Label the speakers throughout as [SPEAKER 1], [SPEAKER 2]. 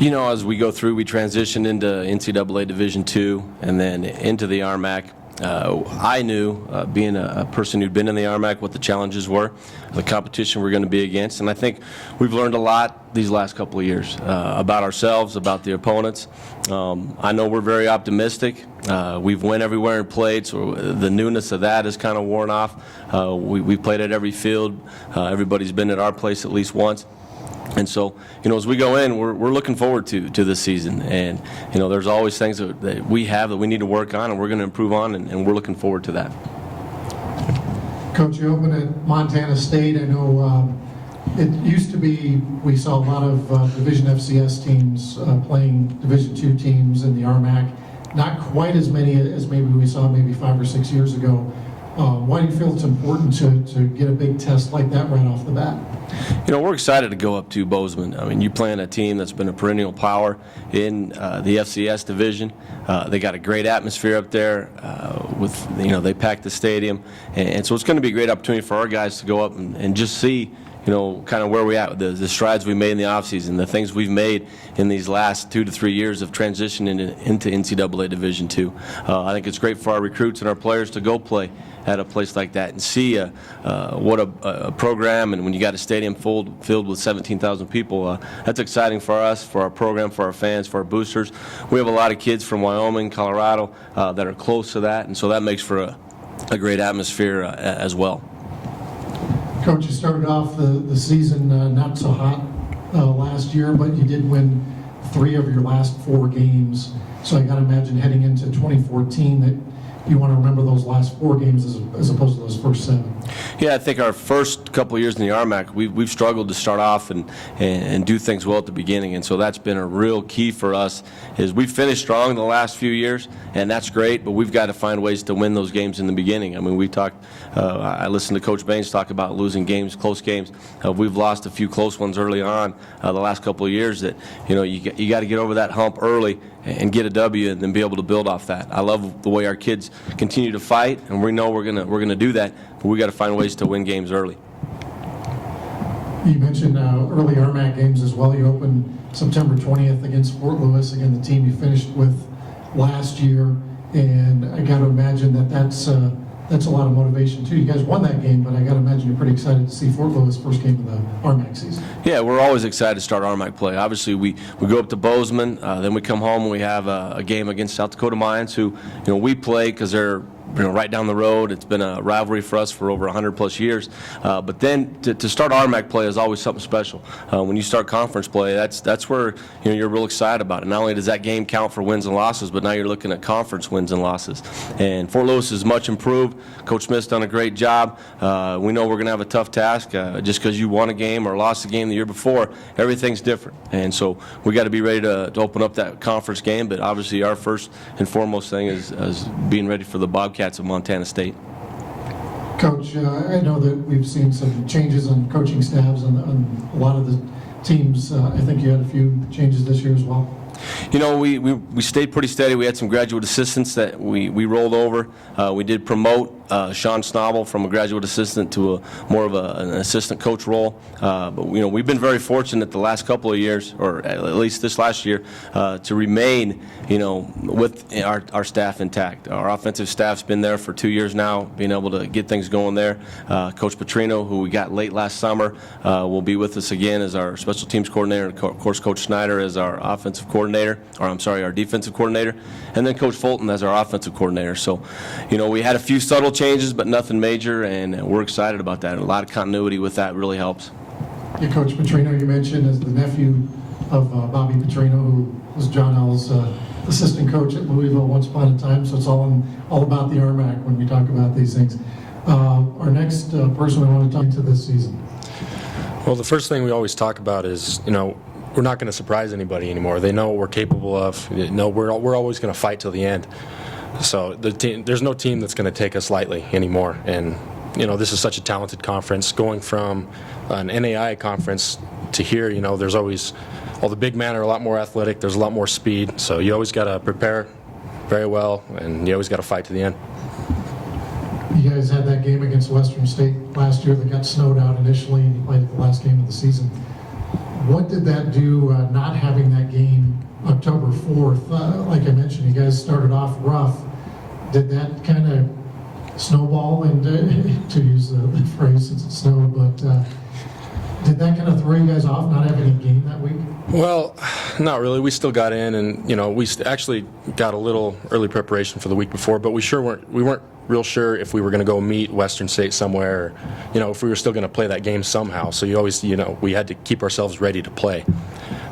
[SPEAKER 1] You know, as we go through, we transition into NCAA Division II and then into the RMAC. I knew, being a person who'd been in the RMAC, what the challenges were, the competition we're going to be against, and I think we've learned a lot these last couple of years about ourselves, about the opponents. I know we're very optimistic. We've won everywhere and played, so the newness of that is kind of worn off. We've played at every field. Everybody's been at our place at least once. And so, you know, as we go in, we're looking forward to this season. And, you know, there's always things that we have that we need to work on and we're going to improve on, and we're looking forward to that.
[SPEAKER 2] Coach, you opened at Montana State. I know it used to be we saw a lot of Division FCS teams playing Division II teams in the RMAC. Not quite as many as maybe we saw maybe 5 or 6 years ago. Why do you feel it's important to get a big test like that right off the bat?
[SPEAKER 1] You know, we're excited to go up to Bozeman. I mean, you play on a team that's been a perennial power in the FCS division. They got a great atmosphere up there. They packed the stadium, and so it's going to be a great opportunity for our guys to go up and just see, you know, kind of where we're at, the strides we made in the offseason, the things we've made in these last 2 to 3 years of transitioning into NCAA Division II. I think it's great for our recruits and our players to go play at a place like that and see what a program, and when you got a stadium filled with 17,000 people, that's exciting for us, for our program, for our fans, for our boosters. We have a lot of kids from Wyoming, Colorado that are close to that, and so that makes for a great atmosphere as well.
[SPEAKER 2] Coach, you started off the season not so hot last year, but you did win 3 of your last 4 games. So I got to imagine heading into 2014 that you want to remember those last 4 games as opposed to those first 7.
[SPEAKER 1] Yeah, I think our first couple of years in the RMAC, we've struggled to start off and do things well at the beginning, and so that's been a real key for us. Is we've finished strong the last few years, and that's great, but we've got to find ways to win those games in the beginning. I mean, we talked. I listened to Coach Baines talk about losing games, close games. We've lost a few close ones early on the last couple of years. That, you know, you got to get over that hump early and get a W, and then be able to build off that. I love the way our kids continue to fight, and we know we're gonna do that, but we got to find ways to win games early.
[SPEAKER 2] You mentioned early RMAC games as well. You opened September 20th against Fort Lewis, again the team you finished with last year, and I got to imagine that's a lot of motivation too. You guys won that game, but I got to imagine you're pretty excited to see Fort Lewis first game of the RMAC season.
[SPEAKER 1] Yeah, we're always excited to start RMAC play. Obviously, we go up to Bozeman, then we come home and we have a game against South Dakota Mines, who, you know, we play because they're, you know, right down the road. It's been a rivalry for us for over 100+ years. But then to start RMAC play is always something special. When you start conference play, that's where, you know, you're real excited about it. Not only does that game count for wins and losses, but now you're looking at conference wins and losses. And Fort Lewis is much improved. Coach Smith's done a great job. We know we're going to have a tough task. Just because you won a game or lost a game the year before, everything's different. And so we got to be ready to open up that conference game. But obviously, our first and foremost thing is being ready for the Bobcats of Montana State.
[SPEAKER 2] Coach, I know that we've seen some changes on coaching staffs on a lot of the teams. I think you had a few changes this year as well.
[SPEAKER 1] You know, we stayed pretty steady. We had some graduate assistants that we rolled over. We did promote Sean Snobble from a graduate assistant to more of an assistant coach role. But, you know, we've been very fortunate the last couple of years, or at least this last year, to remain, you know, with our staff intact. Our offensive staff's been there for 2 years now, being able to get things going there. Coach Petrino, who we got late last summer, will be with us again as our special teams coordinator. And of course, Coach Snyder as our offensive coordinator, our defensive coordinator, and then Coach Fulton as our offensive coordinator. So, you know, we had a few subtle changes, but nothing major, and we're excited about that. A lot of continuity with that really helps.
[SPEAKER 2] Yeah, Coach Petrino, you mentioned, as the nephew of Bobby Petrino, who was John L's assistant coach at Louisville once upon a time, so it's all about the RMAC when we talk about these things. Our next person we want to talk to this season.
[SPEAKER 3] Well, the first thing we always talk about is, you know, we're not going to surprise anybody anymore. They know what we're capable of. You know, we're always going to fight till the end. So there's no team that's going to take us lightly anymore. And, you know, this is such a talented conference. Going from an NAI conference to here, you know, there's always, the big men are a lot more athletic. There's a lot more speed. So you always got to prepare very well, and you always got to fight to the end.
[SPEAKER 2] You guys had that game against Western State last year that got snowed out initially, and you played at the last game of the season. What did that do, not having that game October 4th. Like I mentioned, you guys started off rough. Did that kind of snowball, and to use the phrase since it snowed, but did that kind of throw you guys off, not having a game that week?
[SPEAKER 3] Well, not really. We still got in, and we actually got a little early preparation for the week before, but we weren't real sure if we were going to go meet Western State somewhere, or, if we were still going to play that game somehow. So you always, we had to keep ourselves ready to play.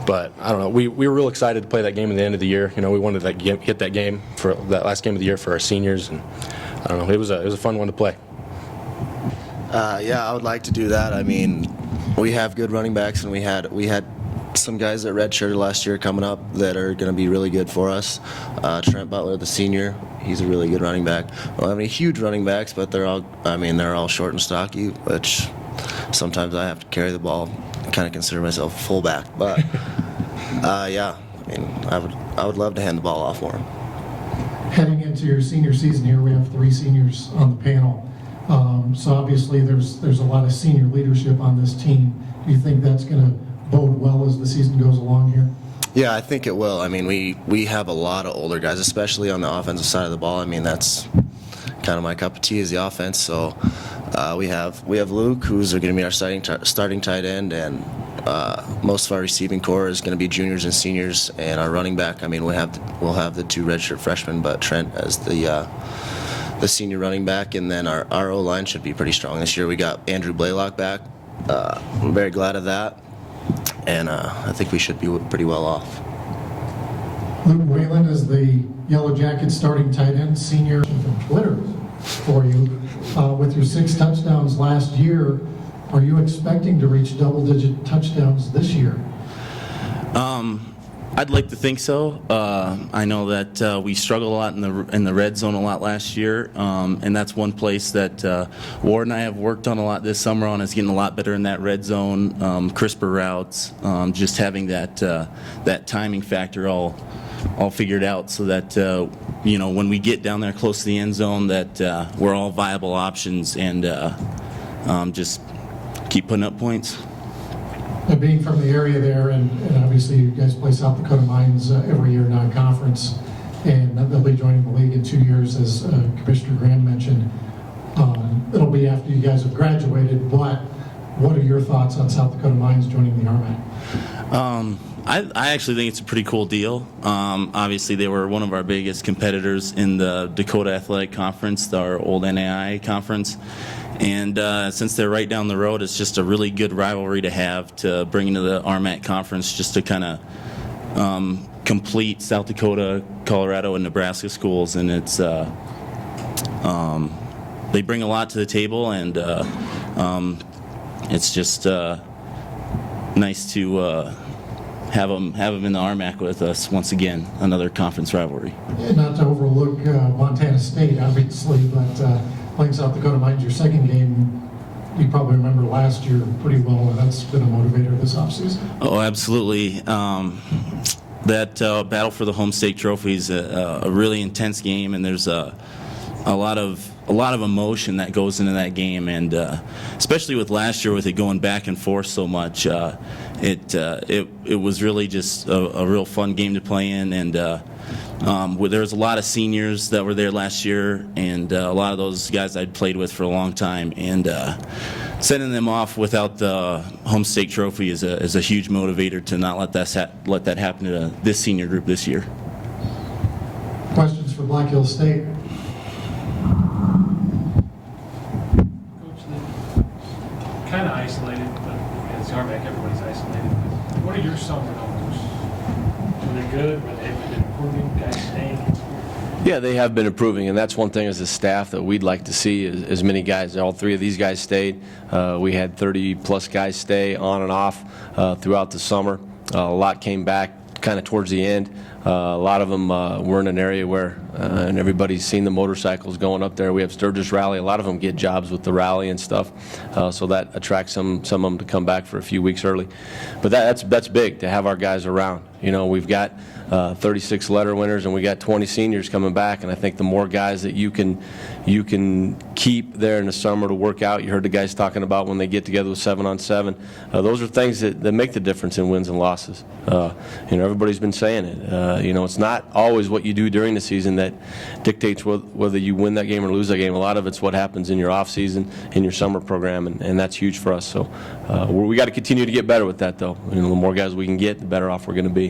[SPEAKER 3] But I don't know. We were real excited to play that game at the end of the year. We wanted to hit that game for that last game of the year for our seniors, and I don't know. It was a fun one to play.
[SPEAKER 4] Yeah, I would like to do that. I mean, we have good running backs, and we had some guys that redshirted last year coming up that are going to be really good for us. Trent Butler, the senior, he's a really good running back. We don't have any huge running backs, but they're all short and stocky, which sometimes I have to carry the ball. I kind of consider myself a fullback, but yeah, I mean, I would love to hand the ball off for him.
[SPEAKER 2] Heading into your senior season here, we have 3 seniors on the panel. So obviously there's a lot of senior leadership on this team. Do you think that's going to bode well as the season goes along here?
[SPEAKER 4] Yeah, I think it will. I mean, we have a lot of older guys, especially on the offensive side of the ball. I mean, that's kind of my cup of tea is the offense. So we have Luke, who's going to be our starting tight end, and most of our receiving core is going to be juniors and seniors. And our running back, I mean, we'll have the 2 redshirt freshmen, but Trent as the senior running back, and then our O-line should be pretty strong this year. We got Andrew Blaylock back. I'm very glad of that. And I think we should be pretty well off.
[SPEAKER 2] Luke Whalen is the Yellow Jackets starting tight end, senior from Twitter for you. With your 6 touchdowns last year, are you expecting to reach double-digit touchdowns this year?
[SPEAKER 5] I'd like to think so. I know that we struggled a lot in the red zone a lot last year, and that's one place that Ward and I have worked on a lot this summer is getting a lot better in that red zone, crisper routes, just having that timing factor all figured out, so that when we get down there close to the end zone, that we're all viable options, and just keep putting up points.
[SPEAKER 2] And being from the area there, and obviously you guys play South Dakota Mines every year non-conference, and they'll be joining the league in 2 years, as Commissioner Graham mentioned. It'll be after you guys have graduated, but what are your thoughts on South Dakota Mines joining the RMAC?
[SPEAKER 5] I actually think it's a pretty cool deal. Obviously, they were one of our biggest competitors in the Dakota Athletic Conference, our old NAI conference. And since they're right down the road, it's just a really good rivalry to have to bring into the RMAC conference, just to kind of complete South Dakota, Colorado, and Nebraska schools. And it's they bring a lot to the table, and it's just nice to have them in the RMAC with us once again. Another conference rivalry.
[SPEAKER 2] Yeah, not to overlook Montana State, obviously, but playing South Dakota Mines your second game, you probably remember last year pretty well, and that's been a motivator this offseason.
[SPEAKER 5] Oh, absolutely. That battle for the home state trophy is a really intense game, and there's a lot of emotion that goes into that game, and especially with last year, with it going back and forth so much, it was really just a real fun game to play in, and there was a lot of seniors that were there last year, and a lot of those guys I'd played with for a long time, and sending them off without the home state trophy is a huge motivator to not let that happen to this senior group this year.
[SPEAKER 2] Questions for Black Hills State?
[SPEAKER 6] Kind of isolated, but as RMAC, everybody's isolated. What are your summer numbers? Were they good? Were they been improving? Guys staying?
[SPEAKER 1] Yeah, they have been improving, and that's one thing as a staff that we'd like to see is as many guys. All 3 of these guys stayed. We had 30-plus guys stay on and off throughout the summer. A lot came back kind of towards the end. A lot of them were in an area where and everybody's seen the motorcycles going up there. We have Sturgis Rally. A lot of them get jobs with the rally and stuff, so that attracts some of them to come back for a few weeks early. But that's big to have our guys around. You know, we've got 36 letter winners, and we got 20 seniors coming back, and I think the more guys that you can keep there in the summer to work out. You heard the guys talking about when they get together with 7-on-7. Those are things that make the difference in wins and losses. You know, everybody's been saying it. You know, it's not always what you do during the season that dictates whether you win that game or lose that game. A lot of it's what happens in your off season, in your summer program, and that's huge for us. So we got to continue to get better with that, though. You know, the more guys we can get, the better off we're going to be.